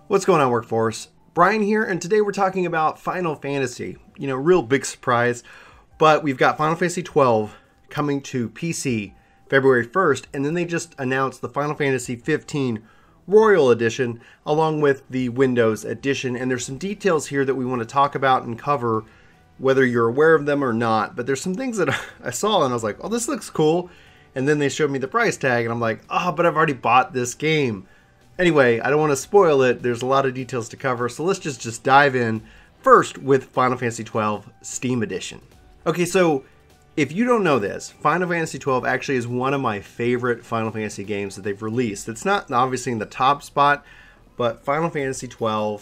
What's going on, workforce? Brian here, and today we're talking about Final Fantasy. You know, real big surprise, but we've got Final Fantasy XII coming to PC February 1st, and then they just announced the Final Fantasy XV Royal Edition along with the Windows Edition, and there's some details here that we want to talk about and cover, whether you're aware of them or not. But there's some things that I saw and I was like, oh, this looks cool, and then they showed me the price tag, and I'm like, oh, but I've already bought this game. Anyway, I don't want to spoil it. There's a lot of details to cover, so let's just dive in first with Final Fantasy XII Steam Edition. Okay, so if you don't know this, Final Fantasy XII actually is one of my favorite Final Fantasy games that they've released. It's not obviously in the top spot, but Final Fantasy XII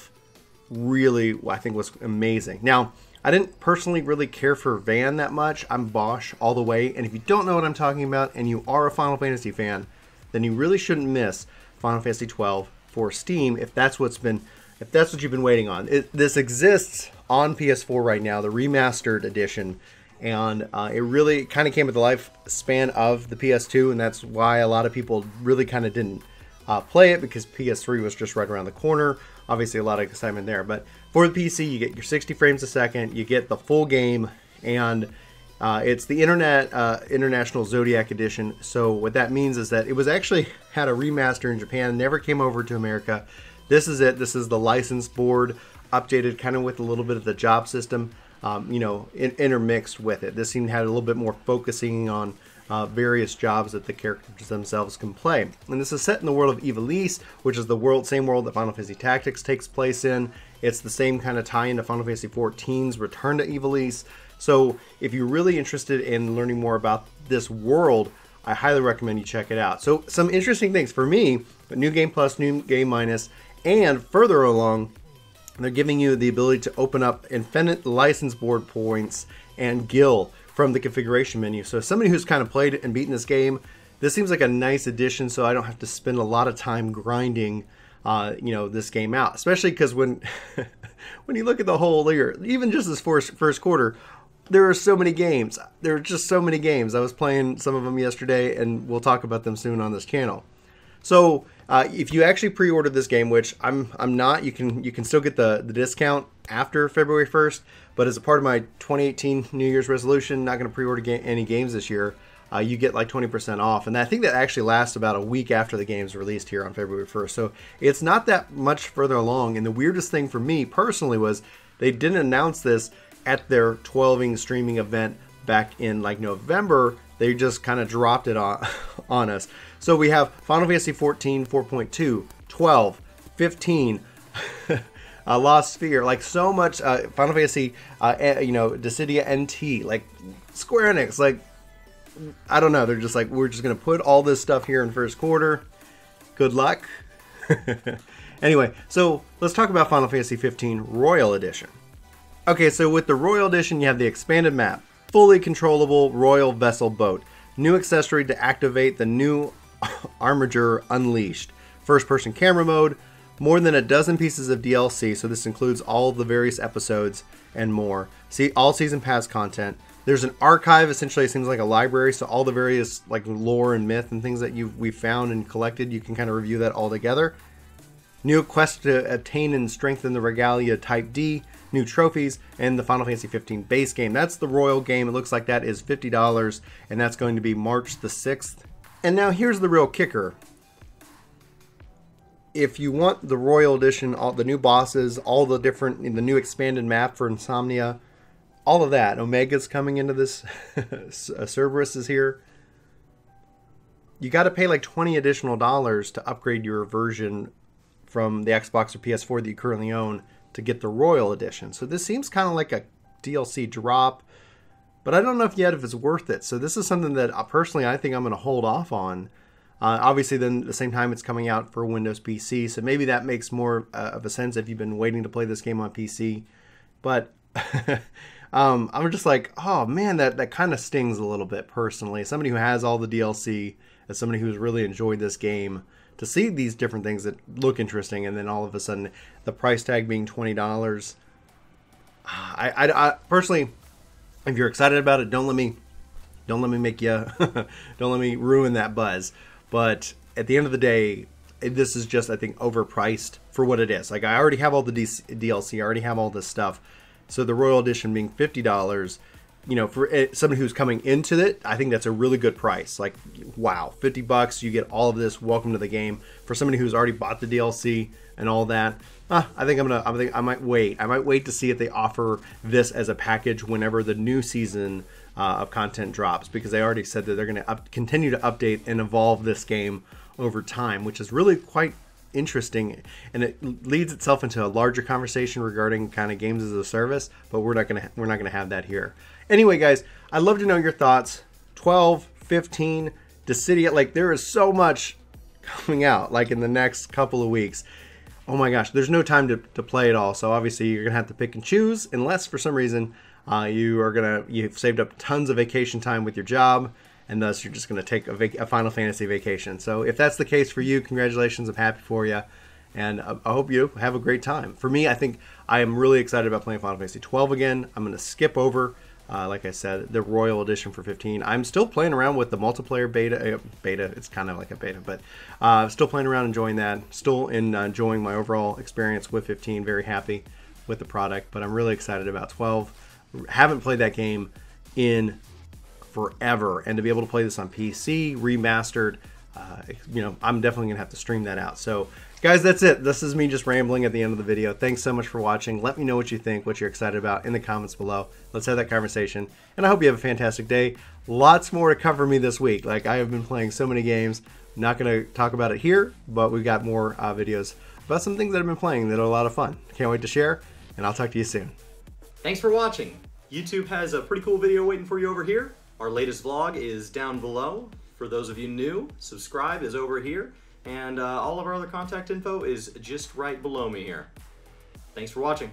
really, I think, was amazing. Now, I didn't personally really care for Van that much. I'm Bosch all the way, and if you don't know what I'm talking about and you are a Final Fantasy fan, then you really shouldn't miss Final Fantasy XII for Steam if that's what you've been waiting on. This exists on PS4 right now, the remastered edition, and it really kind of came with the lifespan of the PS2, and that's why a lot of people really kind of didn't play it, because PS3 was just right around the corner. Obviously a lot of excitement there, but for the PC you get your 60 frames a second, you get the full game, and it's the International Zodiac Edition. So what that means is that it was actually had a remaster in Japan, never came over to America. This is it. This is the license board, updated kind of with a little bit of the job system, intermixed with it. This seemed to have a little bit more focusing on various jobs that the characters themselves can play. And this is set in the world of Ivalice, which is the same world that Final Fantasy Tactics takes place in. It's the same kind of tie into Final Fantasy XIV's Return to Ivalice. So if you're really interested in learning more about this world, I highly recommend you check it out. So some interesting things for me: New Game Plus, New Game Minus, and further along, they're giving you the ability to open up infinite license board points and gil from the configuration menu. So somebody who's kind of played and beaten this game, this seems like a nice addition, so I don't have to spend a lot of time grinding this game out. Especially because when when you look at the whole year, even just this first quarter, there are so many games. There are just so many games. I was playing some of them yesterday, and we'll talk about them soon on this channel. So if you actually pre-order this game, which I'm not, you can still get the discount after February 1st. But as a part of my 2018 New Year's resolution, not going to pre-order any games this year, you get like 20% off. And I think that actually lasts about a week after the game's released here on February 1st. So it's not that much further along. And the weirdest thing for me personally was they didn't announce this at their 12ing streaming event back in like November. They just kind of dropped it on us. So we have Final Fantasy XIV 4.2, 12, 15, Lost Sphere, like so much Final Fantasy, Dissidia NT, like Square Enix, like I don't know. They're just like, we're just gonna put all this stuff here in first quarter. Good luck. Anyway, so let's talk about Final Fantasy XV Royal Edition. Okay, so with the Royal Edition, you have the expanded map, fully controllable Royal Vessel boat, new accessory to activate the new Armiger Unleashed, first-person camera mode, more than a dozen pieces of DLC, so this includes all of the various episodes and more. See, all season pass content. There's an archive, essentially it seems like a library, so all the various like lore and myth and things that we've found and collected, you can kind of review that all together. New quest to attain and strengthen the Regalia Type D, new trophies, and the Final Fantasy XV base game. That's the Royal game. It looks like that is $50, and that's going to be March the 6th. And now here's the real kicker. If you want the Royal Edition, all the new bosses, all the new expanded map for Insomnia, all of that, Omega's coming into this, Cerberus is here, you got to pay like $20 additional to upgrade your version from the Xbox or PS4 that you currently own to get the Royal Edition. So this seems kind of like a DLC drop, but I don't know if it's worth it. So this is something that personally I think I'm going to hold off on. Obviously then at the same time it's coming out for Windows PC, so maybe that makes more of a sense if you've been waiting to play this game on PC. But I'm just like, oh man, that kind of stings a little bit personally. Somebody who has all the DLC, as somebody who's really enjoyed this game, to see these different things that look interesting, and then all of a sudden the price tag being $20. I personally, if you're excited about it, don't let me make you don't let me ruin that buzz. But at the end of the day, this is just, I think, overpriced for what it is. Like, I already have all the DLC, I already have all this stuff. So the Royal Edition being $50, you know, for somebody who's coming into it, I think that's a really good price. Like, wow, $50, you get all of this. Welcome to the game. For somebody who's already bought the DLC and all that, I think I might wait. I might wait to see if they offer this as a package whenever the new season of content drops, because they already said that they're going to continue to update and evolve this game over time, which is really quite interesting, and it leads itself into a larger conversation regarding kind of games as a service, but we're not gonna have that here. Anyway, guys, I'd love to know your thoughts. 12, 15, Dissidia, like, there is so much coming out like in the next couple of weeks. Oh my gosh, there's no time to play it all, so obviously you're gonna have to pick and choose, unless for some reason you've saved up tons of vacation time with your job, and thus you're just going to take a Final Fantasy vacation. So if that's the case for you, congratulations, I'm happy for you, and I hope you have a great time. For me, I think I am really excited about playing Final Fantasy 12 again. I'm going to skip over, like I said, the Royal Edition for 15. I'm still playing around with the multiplayer beta. It's kind of like a beta, but still playing around, enjoying that. Still enjoying my overall experience with 15. Very happy with the product, but I'm really excited about 12. Haven't played that game in forever, and to be able to play this on PC remastered, you know, I'm definitely gonna have to stream that out. So guys, that's it. This is me just rambling at the end of the video. Thanks so much for watching. Let me know what you think, what you're excited about in the comments below. Let's have that conversation, and I hope you have a fantastic day. Lots more to cover me this week. Like, I have been playing so many games. I'm not gonna talk about it here, but we've got more videos about some things that I've been playing that are a lot of fun. Can't wait to share, and I'll talk to you soon. Thanks for watching. YouTube has a pretty cool video waiting for you over here. Our latest vlog is down below. For those of you new, subscribe is over here. And all of our other contact info is just right below me here. Thanks for watching.